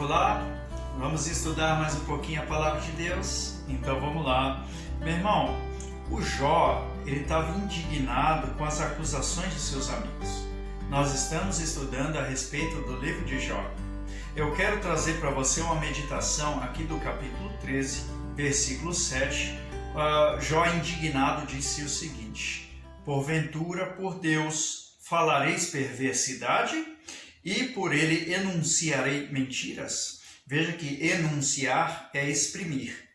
Olá, vamos estudar mais um pouquinho a Palavra de Deus? Então vamos lá. Meu irmão, o Jó, ele estava indignado com as acusações de seus amigos. Nós estamos estudando a respeito do livro de Jó. Eu quero trazer para você uma meditação aqui do capítulo 13, versículo 7. Jó indignado disse o seguinte: porventura, por Deus, falareis perversidade e por ele enunciarei mentiras? Veja que enunciar é exprimir.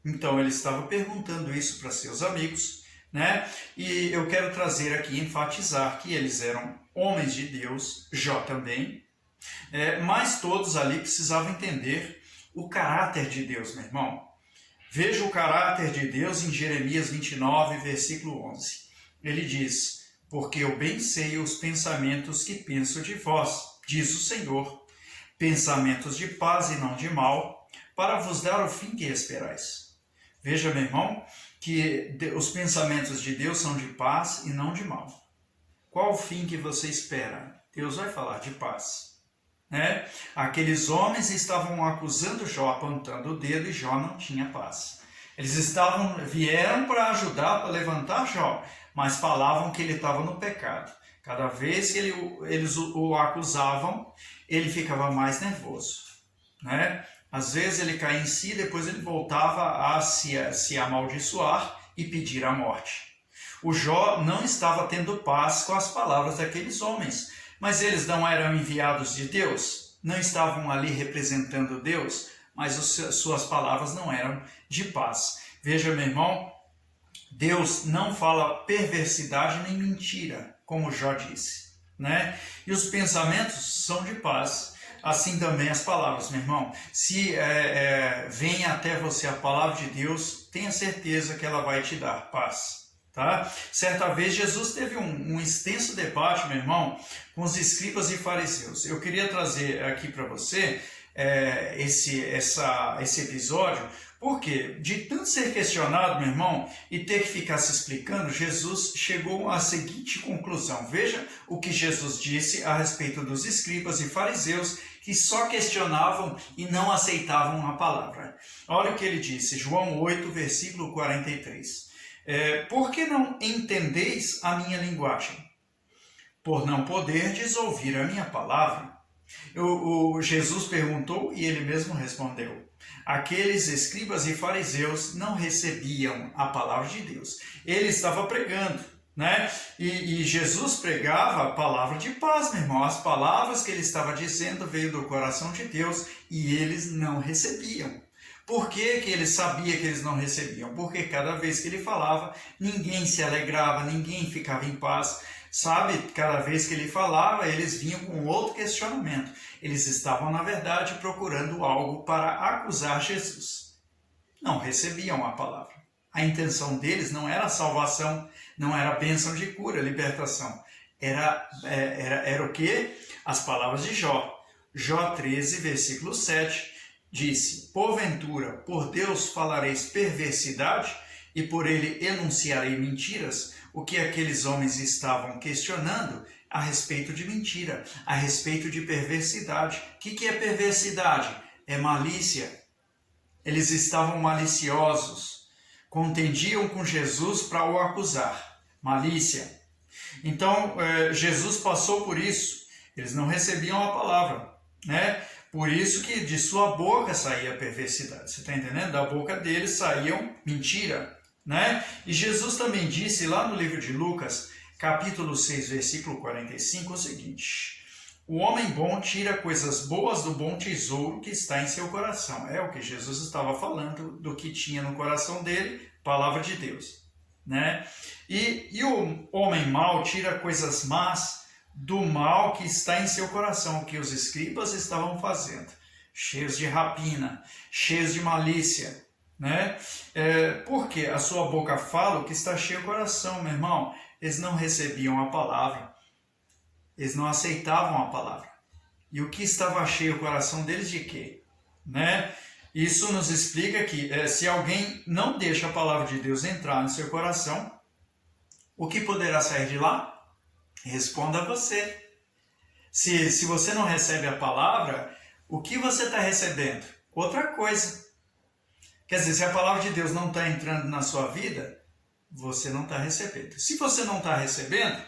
Então ele estava perguntando isso para seus amigos, né? E eu quero trazer aqui, enfatizar que eles eram homens de Deus, Jó também, mas todos ali precisavam entender o caráter de Deus, meu irmão. Veja o caráter de Deus em Jeremias 29, versículo 11. Ele diz: porque eu bem sei os pensamentos que penso de vós, diz o Senhor, pensamentos de paz e não de mal, para vos dar o fim que esperais. Veja, meu irmão, que os pensamentos de Deus são de paz e não de mal. Qual o fim que você espera? Deus vai falar de paz, né? Aqueles homens estavam acusando Jó, apontando o dedo, e Jó não tinha paz. Eles vieram para ajudar, para levantar Jó, mas falavam que ele estava no pecado. Cada vez que eles o acusavam, ele ficava mais nervoso, né? Às vezes ele caía em si, depois ele voltava a se amaldiçoar e pedir a morte. O Jó não estava tendo paz com as palavras daqueles homens, mas eles não eram enviados de Deus, não estavam ali representando Deus, mas suas palavras não eram de paz. Veja, meu irmão, Deus não fala perversidade nem mentira, como Jó disse, né? E os pensamentos são de paz, assim também as palavras, meu irmão. Se vem até você a palavra de Deus, tenha certeza que ela vai te dar paz, tá? Certa vez Jesus teve um extenso debate, meu irmão, com os escribas e fariseus. Eu queria trazer aqui para você esse episódio, porque de tanto ser questionado, meu irmão, e ter que ficar se explicando, Jesus chegou à seguinte conclusão. Veja o que Jesus disse a respeito dos escribas e fariseus, que só questionavam e não aceitavam a palavra. Olha o que ele disse, João 8, versículo 43. Por que não entendeis a minha linguagem? Por não poderdes ouvir a minha palavra. Jesus perguntou e ele mesmo respondeu. Aqueles escribas e fariseus não recebiam a palavra de Deus. Ele estava pregando, né? E Jesus pregava a palavra de paz, meu irmão. As palavras que ele estava dizendo veio do coração de Deus e eles não recebiam. Por que ele sabia que eles não recebiam? Porque cada vez que ele falava, ninguém se alegrava, ninguém ficava em paz. Sabe, cada vez que ele falava, eles vinham com outro questionamento. Eles estavam, na verdade, procurando algo para acusar Jesus. Não recebiam a palavra. A intenção deles não era salvação, não era bênção de cura, libertação. Era o quê? As palavras de Jó. Jó 13, versículo 7, disse: porventura, por Deus falareis perversidade e por ele enunciarei mentiras? O que aqueles homens estavam questionando a respeito de mentira, a respeito de perversidade. O que é perversidade? É malícia. Eles estavam maliciosos, contendiam com Jesus para o acusar. Malícia. Então, Jesus passou por isso. Eles não recebiam a palavra, né? Por isso que de sua boca saía a perversidade. Você está entendendo? Da boca deles saíam mentira, né? E Jesus também disse lá no livro de Lucas, capítulo 6, versículo 45, o seguinte: o homem bom tira coisas boas do bom tesouro que está em seu coração. É o que Jesus estava falando do que tinha no coração dele, palavra de Deus, né? E o homem mau tira coisas más do mal que está em seu coração, o que os escribas estavam fazendo, cheios de rapina, cheios de malícia, né? Porque a sua boca fala o que está cheio o coração, meu irmão. Eles não recebiam a palavra, eles não aceitavam a palavra. E o que estava cheio o coração deles de quê? Né? Isso nos explica que se alguém não deixa a palavra de Deus entrar no seu coração, o que poderá sair de lá? Responda você. Se você não recebe a palavra, O que você está recebendo? Outra coisa. Quer dizer, se a palavra de Deus não está entrando na sua vida, você não está recebendo. Se você não está recebendo,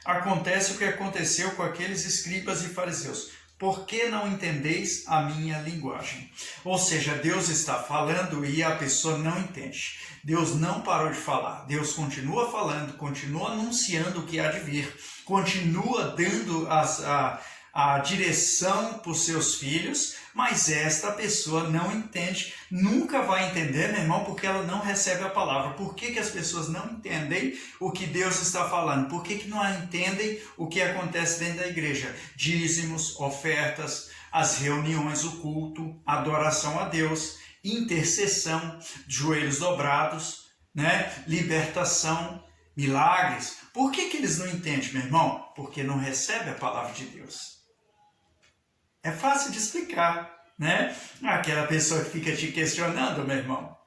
acontece o que aconteceu com aqueles escribas e fariseus. Por que não entendeis a minha linguagem? Ou seja, Deus está falando e a pessoa não entende. Deus não parou de falar. Deus continua falando, continua anunciando o que há de vir, continua dando a direção para os seus filhos, mas esta pessoa não entende, nunca vai entender, meu irmão, porque ela não recebe a palavra. Por que as pessoas não entendem o que Deus está falando? Por que não entendem o que acontece dentro da igreja? Dízimos, ofertas, as reuniões, o culto, adoração a Deus, intercessão, joelhos dobrados, né? Libertação, milagres. Por que eles não entendem, meu irmão? Porque não recebem a palavra de Deus. É fácil de explicar, né? Aquela pessoa que fica te questionando, meu irmão.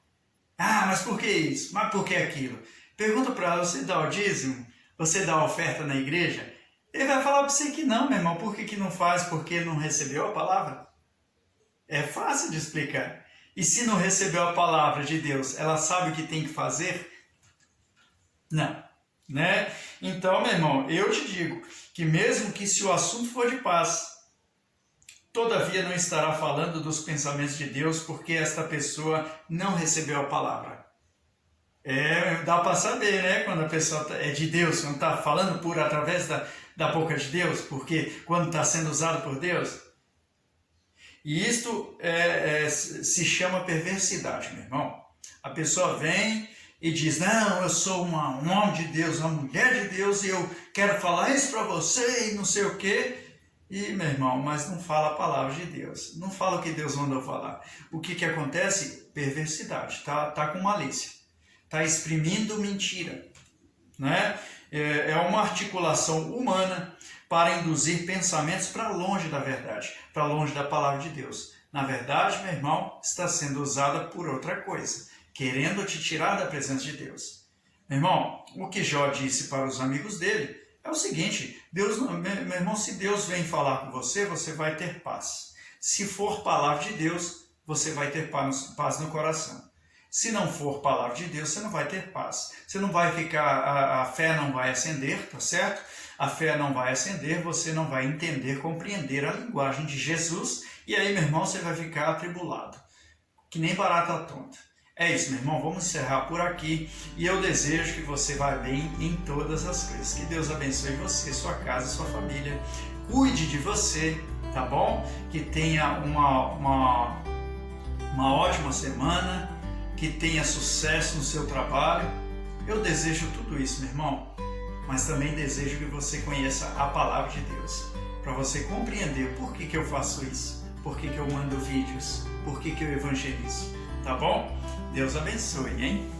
Ah, mas por que isso? Mas por que aquilo? Pergunta para ela, você dá o dízimo? Você dá a oferta na igreja? Ele vai falar para você que não, meu irmão. Por que não faz? Porque não recebeu a palavra? É fácil de explicar. E se não recebeu a palavra de Deus, ela sabe o que tem que fazer? Não, né? Então, meu irmão, eu te digo que mesmo que se o assunto for de paz, todavia não estará falando dos pensamentos de Deus, porque esta pessoa não recebeu a palavra. Dá para saber, né? Quando a pessoa é de Deus, quando está falando através da boca de Deus, porque quando está sendo usado por Deus. E isto se chama perversidade, meu irmão. A pessoa vem e diz, não, eu sou um homem de Deus, uma mulher de Deus, e eu quero falar isso para você e não sei o quê. E, meu irmão, mas não fala a palavra de Deus. Não fala o que Deus mandou falar. O que acontece? Perversidade. Tá com malícia. Está exprimindo mentira. Né? É uma articulação humana para induzir pensamentos para longe da verdade, para longe da palavra de Deus. Na verdade, meu irmão, está sendo usada por outra coisa, querendo te tirar da presença de Deus. Meu irmão, o que Jó disse para os amigos dele é o seguinte, Deus, meu irmão, se Deus vem falar com você, você vai ter paz. Se for palavra de Deus, você vai ter paz no coração. Se não for palavra de Deus, você não vai ter paz. Você não vai ficar, a fé não vai acender, tá certo? A fé não vai acender, você não vai entender, compreender a linguagem de Jesus, e aí, meu irmão, você vai ficar atribulado, que nem barata tonta. É isso, meu irmão, vamos encerrar por aqui, e eu desejo que você vá bem em todas as coisas. Que Deus abençoe você, sua casa, sua família, cuide de você, tá bom? Que tenha uma ótima semana, que tenha sucesso no seu trabalho. Eu desejo tudo isso, meu irmão, mas também desejo que você conheça a palavra de Deus, para você compreender por que eu faço isso, por que eu mando vídeos, por que eu evangelizo, tá bom? Deus abençoe, hein?